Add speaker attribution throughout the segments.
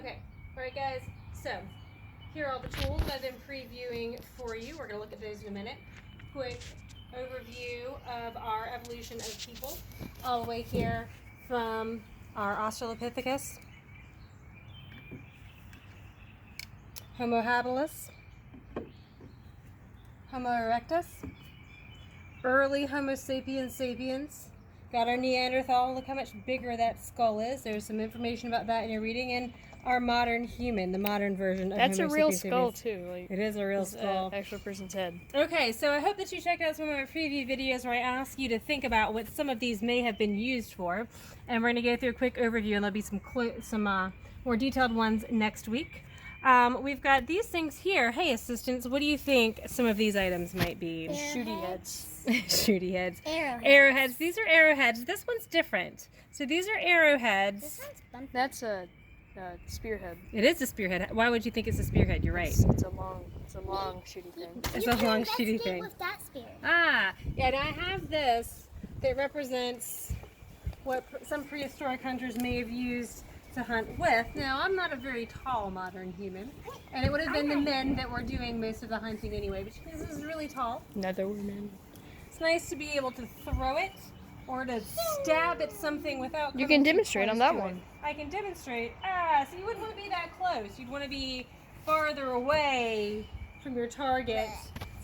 Speaker 1: Okay, alright guys, so here are all the tools that I've been previewing for you. We're going to look at those in a minute. Quick overview of our evolution of people, all the way here from our Australopithecus, Homo habilis, Homo erectus, early Homo sapiens sapiens, got our Neanderthal. Look how much bigger that skull is. There's some information about that in your reading. And our modern human, the modern version of
Speaker 2: That's
Speaker 1: Homo
Speaker 2: a real
Speaker 1: sapiens
Speaker 2: skull
Speaker 1: sapiens.
Speaker 2: too. Like,
Speaker 1: it is a real skull.
Speaker 2: Actual person's head.
Speaker 1: Okay, so I hope that you checked out some of our preview videos where I ask you to think about what some of these may have been used for. And we're going to go through a quick overview, and there'll be some more detailed ones next week. We've got these things here. Hey, assistants, what do you think some of these items might be?
Speaker 2: Shooty heads.
Speaker 1: Shooty heads.
Speaker 3: Arrowheads.
Speaker 1: Arrowheads. These are arrowheads. This one's different. So these are arrowheads.
Speaker 3: This one's bumpy.
Speaker 2: That's a spearhead.
Speaker 1: It is a spearhead. Why would you think it's a spearhead? You're right.
Speaker 2: It's a long shooty thing.
Speaker 1: It's a long shooty thing.
Speaker 3: With that spear.
Speaker 1: Ah, yeah, and I have this that represents what some prehistoric hunters may have used to hunt with. Now, I'm not a very tall modern human, and it would have been the men that were doing most of the hunting anyway, but this is really tall.
Speaker 2: Neither were men.
Speaker 1: It's nice to be able to throw it or to stab at something without
Speaker 2: You
Speaker 1: coming
Speaker 2: can
Speaker 1: too
Speaker 2: demonstrate on
Speaker 1: close
Speaker 2: that
Speaker 1: to it.
Speaker 2: one.
Speaker 1: I can demonstrate. Ah, so you wouldn't want to be that close. You'd want to be farther away from your target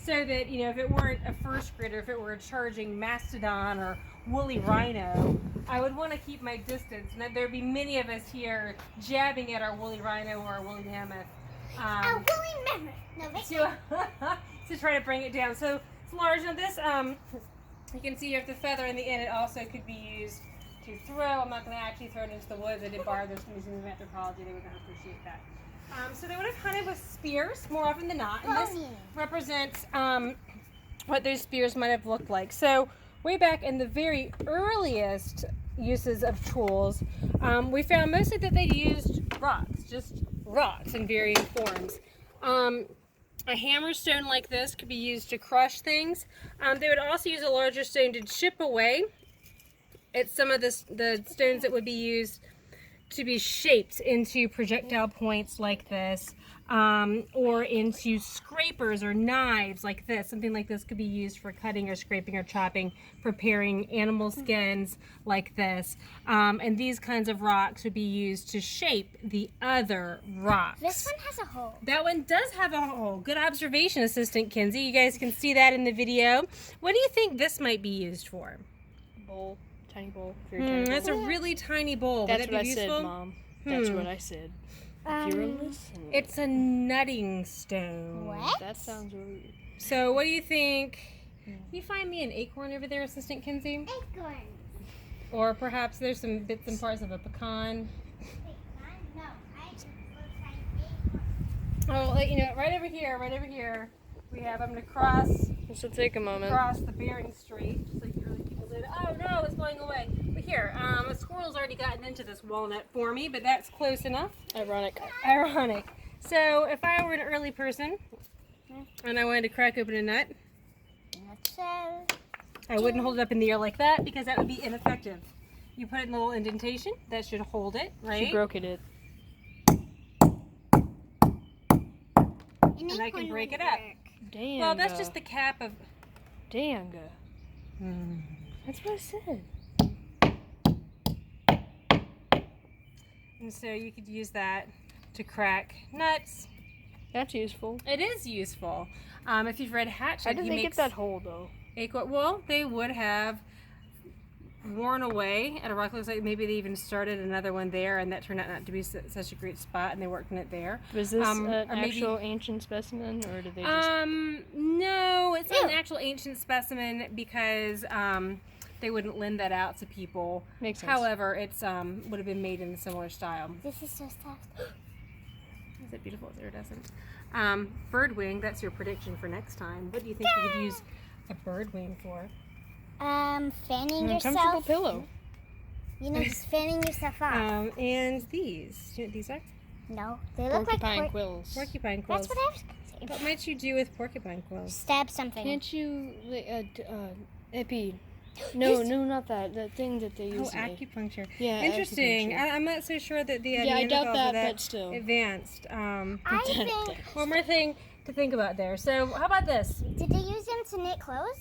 Speaker 1: so that, you know, if it weren't a first grader, if it were a charging mastodon or woolly rhino, I would want to keep my distance. And there'd be many of us here jabbing at our woolly rhino or our woolly mammoth.
Speaker 3: A woolly mammoth. No, this
Speaker 1: to try to bring it down. So it's large. Now this, you can see you have the feather in the end. It also could be used to throw. I'm not going to actually throw it into the woods. I did borrow this from Museum of Anthropology. They would not appreciate that. So they would have hunted with spears more often than not. And this represents what those spears might have looked like. So way back in the very earliest uses of tools, we found mostly that they used rocks, just rocks in varying forms. A hammer stone like this could be used to crush things. They would also use a larger stone to chip away at some of the stones that would be used to be shaped into projectile points like this, or into scrapers or knives like this. Something like this could be used for cutting or scraping or chopping, preparing animal skins like this. And these kinds of rocks would be used to shape the other rocks.
Speaker 3: This one has a hole.
Speaker 1: That one does have a hole. Good observation, Assistant Kinsey. You guys can see that in the video. What do you think this might be used for?
Speaker 2: Bowl. Tiny bowl. Very tiny bowl.
Speaker 1: That's a really tiny bowl.
Speaker 2: That's
Speaker 1: Would that
Speaker 2: what
Speaker 1: be
Speaker 2: I
Speaker 1: useful?
Speaker 2: said, Mom. That's what I said. If you were listening.
Speaker 1: It's a nutting stone.
Speaker 3: What?
Speaker 2: That sounds weird.
Speaker 1: So what do you think? Can you find me an acorn over there, Assistant Kinsey?
Speaker 3: Acorn.
Speaker 1: Or perhaps there's some bits and parts of a pecan.
Speaker 3: No,
Speaker 1: Oh, you know, right over here, we have, I'm going to cross
Speaker 2: This will take a moment.
Speaker 1: the Bering Strait, just like the early people did. Oh no, it's going away. But here, a squirrel's already gotten into this walnut for me, but that's close enough.
Speaker 2: Ironic.
Speaker 1: So if I were an early person and I wanted to crack open a nut, I wouldn't hold it up in the air like that because that would be ineffective. You put it in a little indentation, that should hold it, right?
Speaker 2: She broke it.
Speaker 1: And I can break it up.
Speaker 2: Dang.
Speaker 1: Well, that's just the cap of...
Speaker 2: Dang. That's what I said.
Speaker 1: And so you could use that to crack nuts.
Speaker 2: That's useful.
Speaker 1: It is useful. If you've read Hatchet,
Speaker 2: How did they get that hole, though?
Speaker 1: Well, they would have worn away at a rock. Looks like maybe they even started another one there, and that turned out not to be such a great spot, and they worked in it there.
Speaker 2: Was this an
Speaker 1: or maybe-
Speaker 2: actual ancient specimen, or did they just...
Speaker 1: No, it's not an actual ancient specimen because they wouldn't lend that out to people.
Speaker 2: Makes sense.
Speaker 1: However, it's would have been made in a similar style.
Speaker 3: This is so soft.
Speaker 1: Is it beautiful? It's iridescent. Bird wing, that's your prediction for next time. What do you think you could use a bird wing for?
Speaker 3: Fanning
Speaker 2: A comfortable
Speaker 3: yourself.
Speaker 2: pillow.
Speaker 3: You know, just fanning yourself up.
Speaker 1: And these. Do you know what these are?
Speaker 3: No, they look like
Speaker 2: Porcupine quills.
Speaker 1: Porcupine quills.
Speaker 3: That's what I was gonna say.
Speaker 1: What might you do with porcupine quills?
Speaker 3: Stab something.
Speaker 2: Can't you... Epi, No, not that. The thing that they use.
Speaker 1: Oh, acupuncture.
Speaker 2: Yeah,
Speaker 1: Interesting.
Speaker 2: acupuncture.
Speaker 1: I'm not so sure that the
Speaker 2: Yeah, I doubt
Speaker 1: Neanderthals
Speaker 2: that,
Speaker 1: were that
Speaker 2: but still.
Speaker 1: advanced.
Speaker 3: I think.
Speaker 1: One more thing to think about there. So, how about this?
Speaker 3: Did they use them to knit clothes?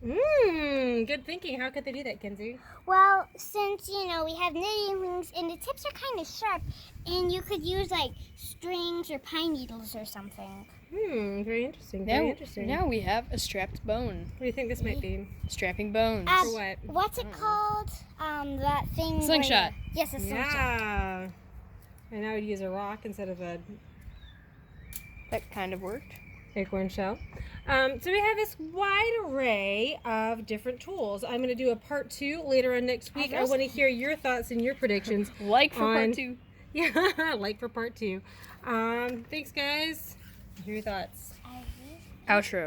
Speaker 1: Good thinking. How could they do that, Kenzie?
Speaker 3: Well, since we have knitting rings and the tips are kind of sharp, and you could use like strings or pine needles or something.
Speaker 1: Very interesting. Very interesting.
Speaker 2: Now we have a strapped bone.
Speaker 1: What do you think this might be?
Speaker 2: Strapping bones.
Speaker 1: For what?
Speaker 3: What's it called? That thing.
Speaker 2: Slingshot.
Speaker 3: Yes, a slingshot.
Speaker 1: Yeah. And I would use a rock instead of a
Speaker 2: That kind of worked.
Speaker 1: acorn shell. So we have this wide array of different tools. I'm going to do a part 2 later on next week. I want to hear your thoughts and your predictions.
Speaker 2: Like for
Speaker 1: on-
Speaker 2: part 2.
Speaker 1: Yeah, like for part 2. Thanks, guys. Hear your thoughts.
Speaker 2: Outro.